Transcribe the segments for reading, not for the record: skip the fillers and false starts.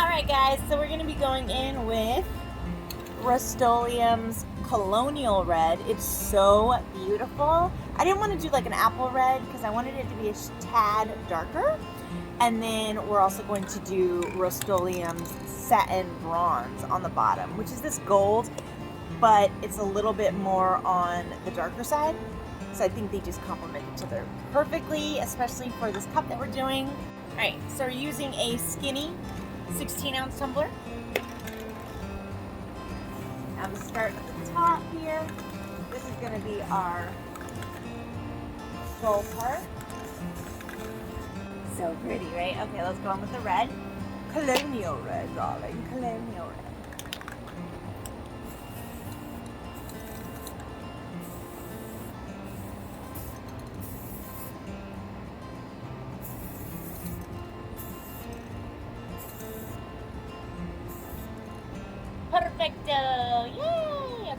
Alright guys, so we're going to be going in with Rustoleum's Colonial Red. It's so beautiful. I didn't want to do like an apple red because I wanted it to be a tad darker. And then we're also going to do Rustoleum's Satin Bronze on the bottom, which is this gold, but it's a little bit more on the darker side. So I think they just complement each other perfectly, especially for this cup that we're doing. Alright, so we're using a skinny 16-ounce tumbler. Now we'll start at the top here. This is going to be our skull part. So pretty, right? Okay, let's go on with the red. Colonial red, darling. Colonial red. Perfecto! Yay!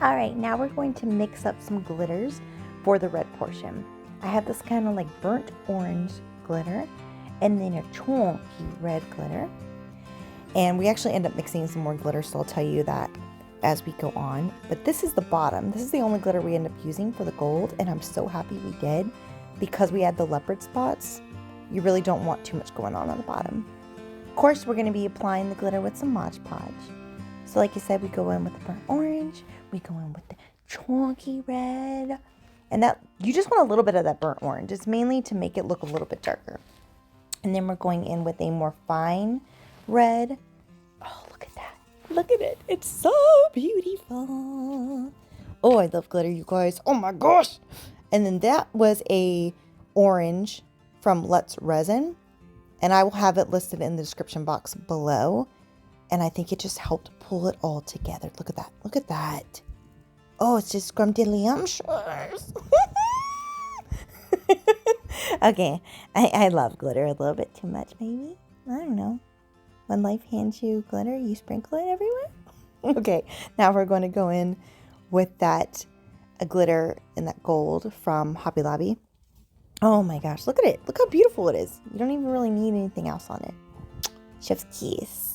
Alright, now we're going to mix up some glitters for the red portion. I have this kind of like burnt orange glitter and then a chunky red glitter. And we actually end up mixing some more glitter, so I'll tell you that as we go on. But this is the bottom. This is the only glitter we end up using for the gold, and I'm so happy we did because we had the leopard spots. You really don't want too much going on the bottom. Of course, we're going to be applying the glitter with some Mod Podge. So like I said, we go in with the burnt orange, we go in with the chunky red, and that you just want a little bit of that burnt orange. It's mainly to make it look a little bit darker. And then we're going in with a more fine red. Oh, look at that. Look at it. It's so beautiful. Oh, I love glitter, you guys. Oh my gosh. And then that was a orange from Let's Resin. And I will have it listed in the description box below. And I think it just helped pull it all together. Look at that. Look at that. Oh, it's just scrumptious. Okay. I love glitter a little bit too much, maybe. I don't know. When life hands you glitter, you sprinkle it everywhere. Okay. Now we're going to go in with that glitter and that gold from Hobby Lobby. Oh my gosh. Look at it. Look how beautiful it is. You don't even really need anything else on it. Chef's kiss.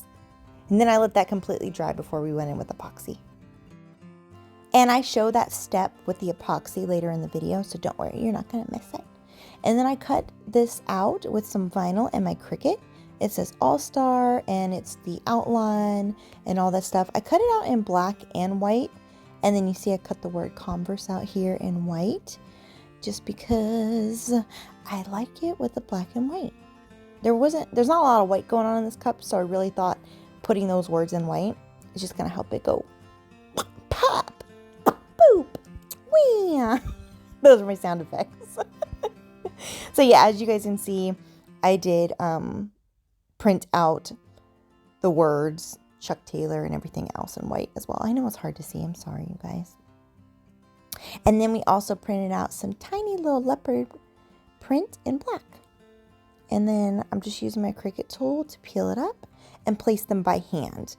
And then I let that completely dry before we went in with epoxy. And I show that step with the epoxy later in the video, so don't worry, you're not going to miss it. And then I cut this out with some vinyl and my Cricut. It says All-Star, and it's the outline and all that stuff. I cut it out in black and white, and then you see I cut the word Converse out here in white, just because I like it with the black and white. There's not a lot of white going on in this cup, so I really thought putting those words in white is just going to help it go pop, boop, wee. Those are my sound effects. So yeah, as you guys can see, I did print out the words Chuck Taylor and everything else in white as well. I know it's hard to see. I'm sorry, you guys. And then we also printed out some tiny little leopard print in black. And then I'm just using my Cricut tool to peel it up and place them by hand.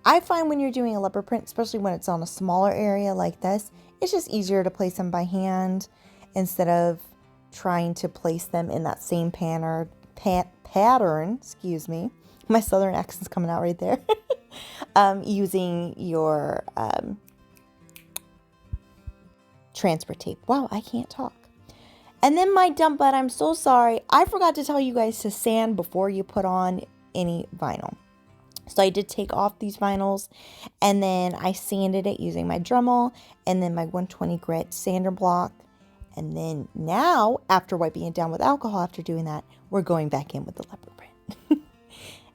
I find when you're doing a leopard print, especially when it's on a smaller area like this, it's just easier to place them by hand instead of trying to place them in that same pattern, excuse me. My southern accent's coming out right there. Using your transfer tape. Wow, I can't talk. And then my dumb butt, I'm so sorry. I forgot to tell you guys to sand before you put on any vinyl. So I did take off these vinyls and then I sanded it using my Dremel and then my 120 grit sander block. And then now, after wiping it down with alcohol, after doing that, we're going back in with the leopard print.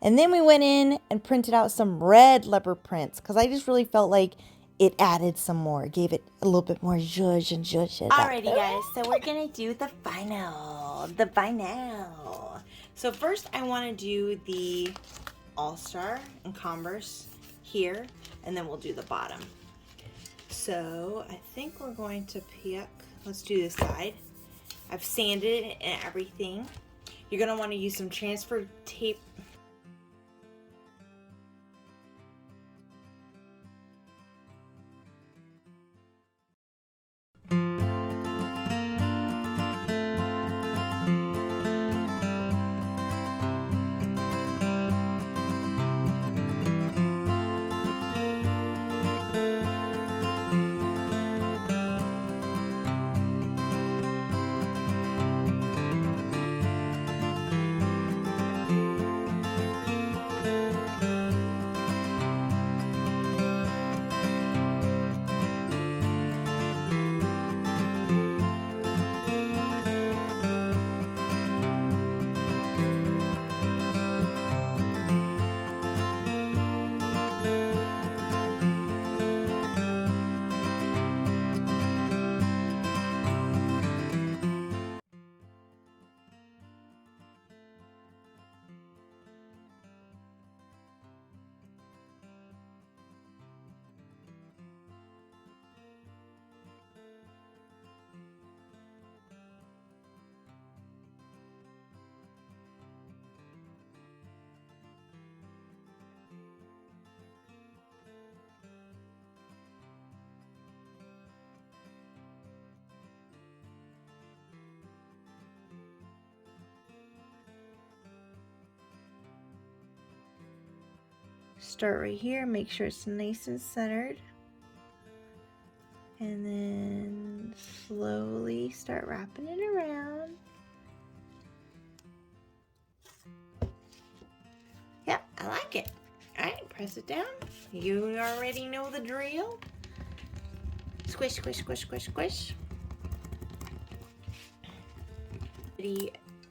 And then we went in and printed out some red leopard prints because I just really felt like it added some more, gave it a little bit more zhuzh and zhuzh. Alrighty guys, so we're going to do the vinyl. So first I want to do the All-Star and Converse here, and then we'll do the bottom. So I think we're going to pick, let's do this side. I've sanded it and everything. You're going to want to use some transfer tape. Start right here, make sure it's nice and centered. And then slowly start wrapping it around. Yep, I like it. All right, press it down. You already know the drill. Squish, squish, squish, squish, squish.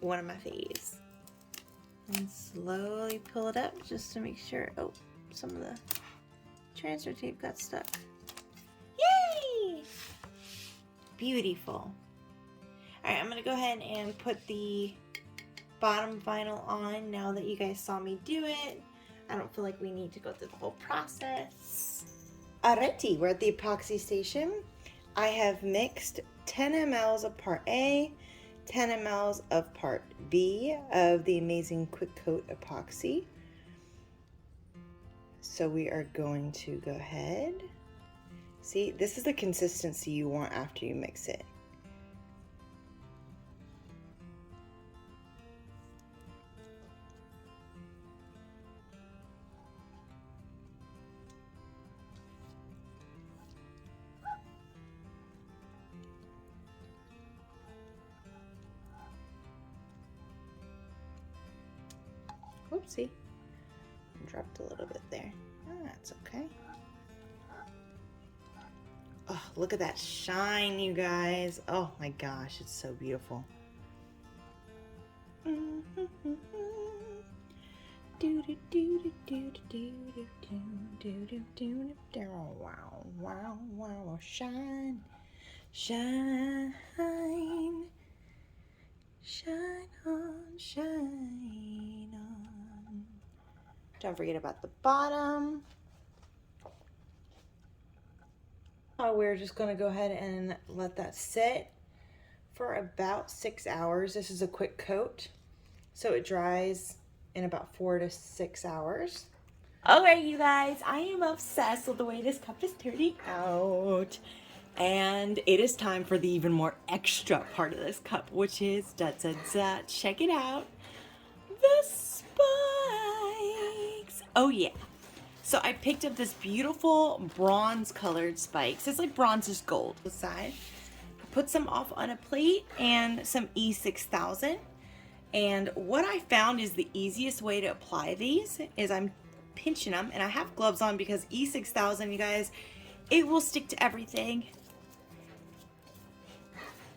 One of my faves. And slowly pull it up just to make sure. Oh, some of the transfer tape got stuck. Yay! Beautiful. All right, I'm gonna go ahead and put the bottom vinyl on now that you guys saw me do it. I don't feel like we need to go through the whole process. Alrighty, we're at the epoxy station. I have mixed 10 mLs of part A, 10 mLs of part B of the amazing Quick Coat epoxy. So we are going to go ahead. See, this is the consistency you want after you mix it. Oopsie, dropped a little bit there. Oh, that's okay. Oh, look at that shine, you guys. Oh my gosh, it's so beautiful. Wow, wow, wow, shine, shine, shine on, shine on. Don't forget about the bottom. We're just going to go ahead and let that sit for about 6 hours. This is a quick coat, so it dries in about 4 to 6 hours. Okay, you guys, I am obsessed with the way this cup is turning out. And it is time for the even more extra part of this cup, which is, check it out, the spikes. Oh yeah. So I picked up this beautiful bronze colored spikes. It's like bronze is gold. The side. I put some off on a plate and some E6000. And what I found is the easiest way to apply these is I'm pinching them, and I have gloves on because E6000, you guys, it will stick to everything.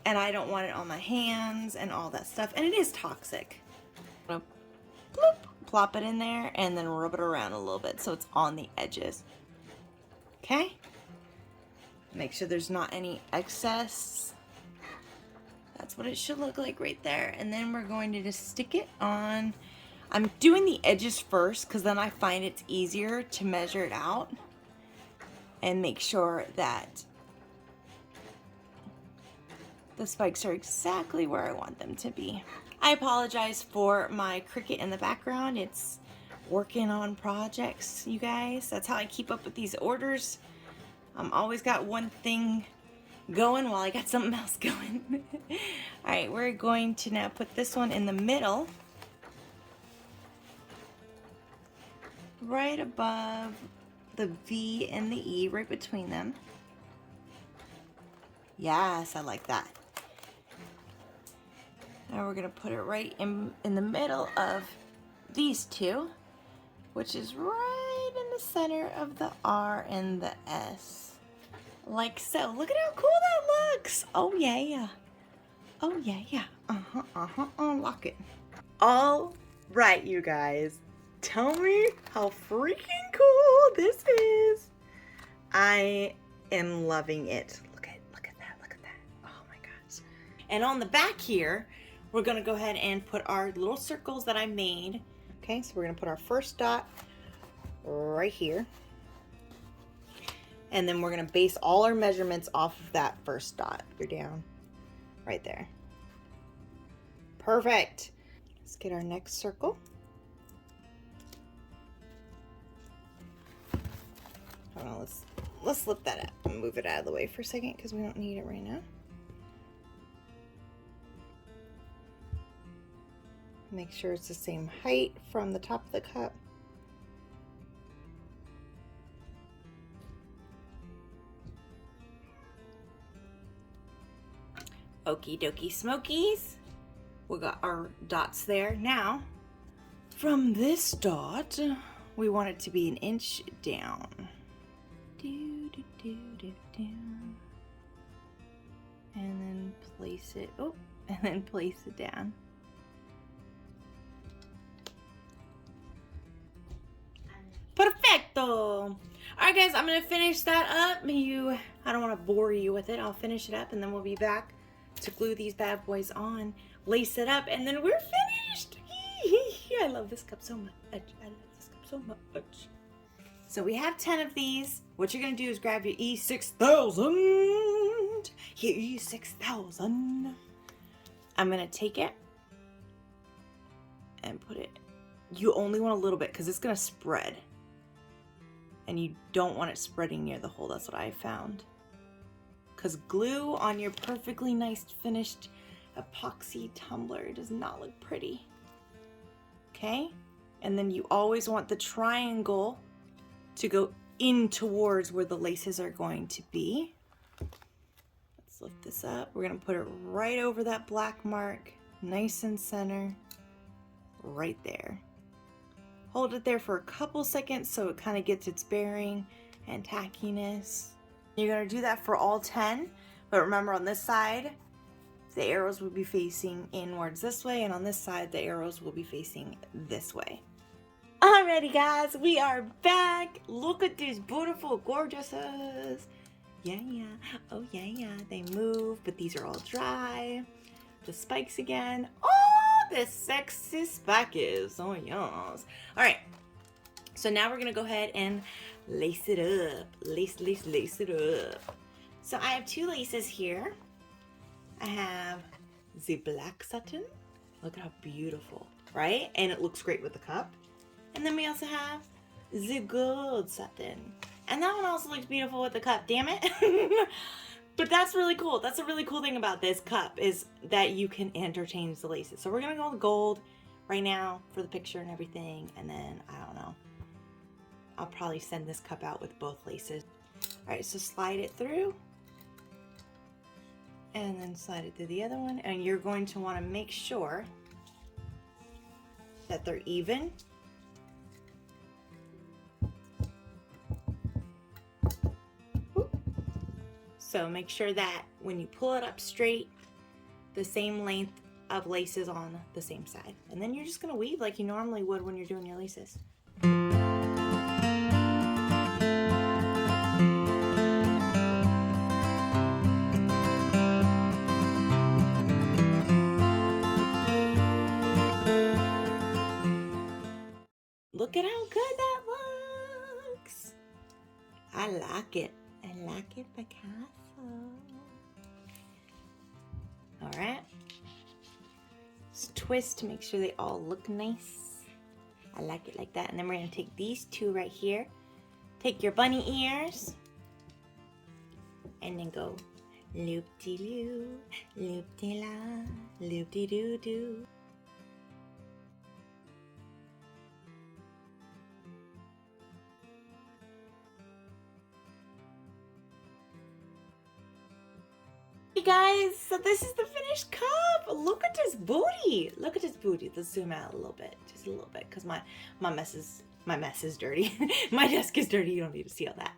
And I don't want it on my hands and all that stuff. And it is toxic. Bloop, plop it in there and then rub it around a little bit so it's on the edges. Okay? Make sure there's not any excess. That's what it should look like right there. And then we're going to just stick it on. I'm doing the edges first because then I find it's easier to measure it out and make sure that the spikes are exactly where I want them to be. I apologize for my cricket in the background. It's working on projects, you guys. That's how I keep up with these orders. I'm always got one thing going while I got something else going. All right, we're going to now put this one in the middle, right above the V and the E, right between them. Yes, I like that. Now we're gonna put it right in the middle of these two, which is right in the center of the R and the S. Like so. Look at how cool that looks. Oh yeah. Oh yeah. Lock it. All right, you guys. Tell me how freaking cool this is. I am loving it. Look at that. Oh my gosh. And on the back here, we're gonna go ahead and put our little circles that I made. Okay, so we're gonna put our first dot right here. And then we're gonna base all our measurements off of that first dot. You're down right there. Perfect. Let's get our next circle. Hold on, let's flip that up and move it out of the way for a second because we don't need it right now. Make sure it's the same height from the top of the cup. Okie dokie smokies. We got our dots there. Now, from this dot, we want it to be an inch down. Do, do, do, do, do. And then place it, oh, and then place it down. Perfecto! Alright guys, I'm gonna finish that up. I don't want to bore you with it. I'll finish it up and then we'll be back to glue these bad boys on, lace it up, and then we're finished! I love this cup so much. I love this cup so much. So we have 10 of these. What you're gonna do is grab your E6000. Your E6000. I'm gonna take it and put it. You only want a little bit because it's gonna spread. And you don't want it spreading near the hole. That's what I found. Because glue on your perfectly nice finished epoxy tumbler does not look pretty. Okay? And then you always want the triangle to go in towards where the laces are going to be. Let's lift this up. We're going to put it right over that black mark, nice and center, right there. Hold it there for a couple seconds so it kind of gets its bearing and tackiness. You're going to do that for all 10, but remember on this side, the arrows will be facing inwards this way, and on this side, the arrows will be facing this way. Alrighty guys, we are back. Look at these beautiful gorgeouses. Yeah, oh yeah, they move, but these are all dry. The spikes again. Oh, the sexy spikes. Oh yes. Alright, so now we're gonna go ahead and lace it up. Lace it up. So I have 2 laces here. I have the black satin. Look at how beautiful, right? And it looks great with the cup. And then we also have the gold satin. And that one also looks beautiful with the cup, damn it. But that's really cool. That's a really cool thing about this cup is that you can interchange the laces. So we're gonna go with gold right now for the picture and everything. And then, I don't know, I'll probably send this cup out with both laces. All right, so slide it through. And then slide it through the other one. And you're going to wanna make sure that they're even. So make sure that when you pull it up straight, the same length of laces on the same side. And then you're just gonna weave like you normally would when you're doing your laces. Look at how good that looks. I like it. I like it, Picasso. All right. Just twist to make sure they all look nice. I like it like that. And then we're gonna take these 2 right here. Take your bunny ears. And then go loop-de-loo, loop-de-la, loop-de-doo-doo. Hey guys, so this is the finished cup. Look at this booty. Look at this booty. Let's zoom out a little bit, just a little bit, because my mess is dirty. My desk is dirty. You don't need to see all that.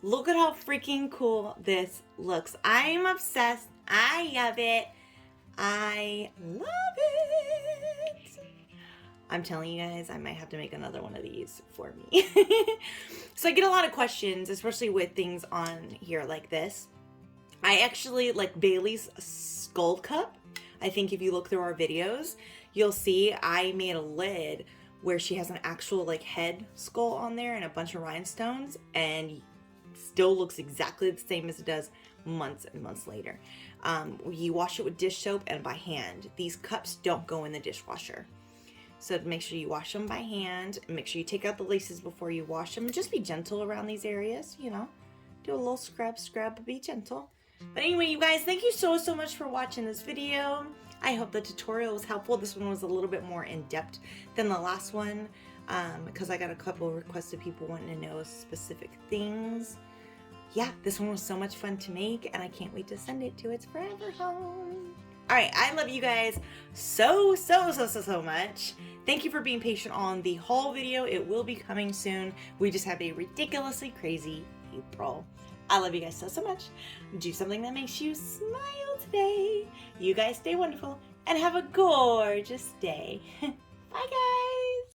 Look at how freaking cool this looks. I'm obsessed. I love it. I love it. I'm telling you guys, I might have to make another one of these for me. So I get a lot of questions, especially with things on here like this. I actually like Bailey's skull cup. I think if you look through our videos, you'll see I made a lid where she has an actual like head skull on there and a bunch of rhinestones, and still looks exactly the same as it does months and months later. You wash it with dish soap and by hand. These cups don't go in the dishwasher. So make sure you wash them by hand. Make sure you take out the laces before you wash them. Just be gentle around these areas, you know. Do a little scrub, but be gentle. But anyway, you guys, thank you so much for watching this video. I hope the tutorial was helpful. This one was a little bit more in-depth than the last one because I got a couple of requests of people wanting to know specific things. Yeah, this one was so much fun to make, and I can't wait to send it to its forever home. All right, I love you guys so much. Thank you for being patient on the haul video. It will be coming soon. We just have a ridiculously crazy April. I love you guys so much. Do something that makes you smile today. You guys stay wonderful and have a gorgeous day. Bye, guys.